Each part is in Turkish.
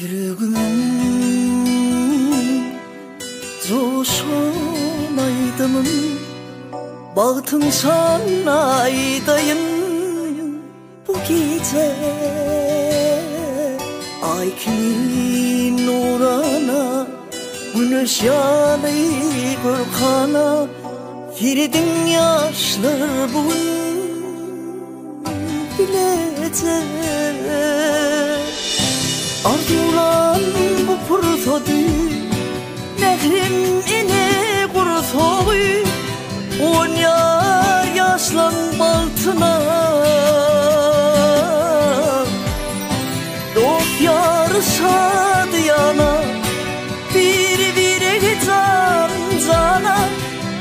Yüreğimin coşan aydınım, baktım sana aydayım bu gece. Ay kimin nurana, güneş yanı gürkana, girdin yaşlar bugün bilecek. Ardulan bu pırtodu, nehrim ine kurtoğu, Onya yaşlan baltına, dost yarışadı yana, bir can cana,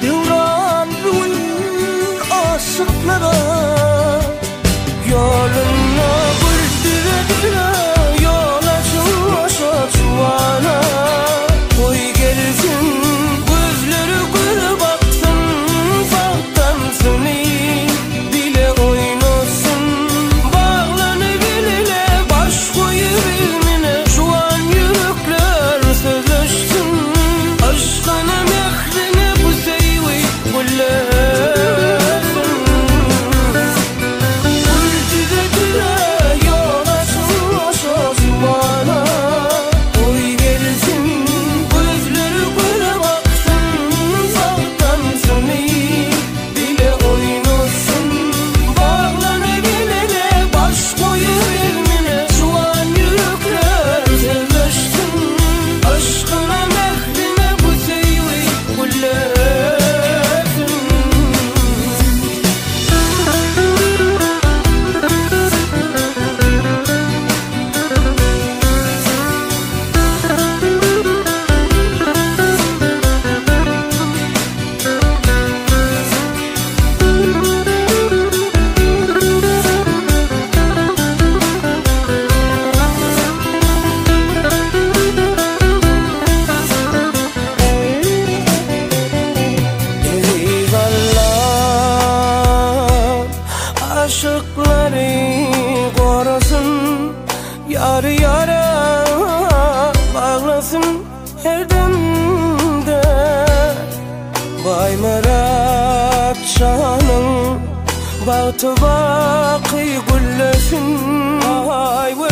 devran bugün aşıklara. Yoluna güldüre yola çuvaşa çuvana, koy gelsin gözleri göre baksın, saltan seni bile oynasın, bağlanı bilile baş koyu bilmine, şu an yürekler sözleşsin, aşkına mehrine bu seyvi kullesin. Aşıkları korasın, yar yara bağlasın her demde. Vay merak şanın bahtı vakı güllesin, ay ve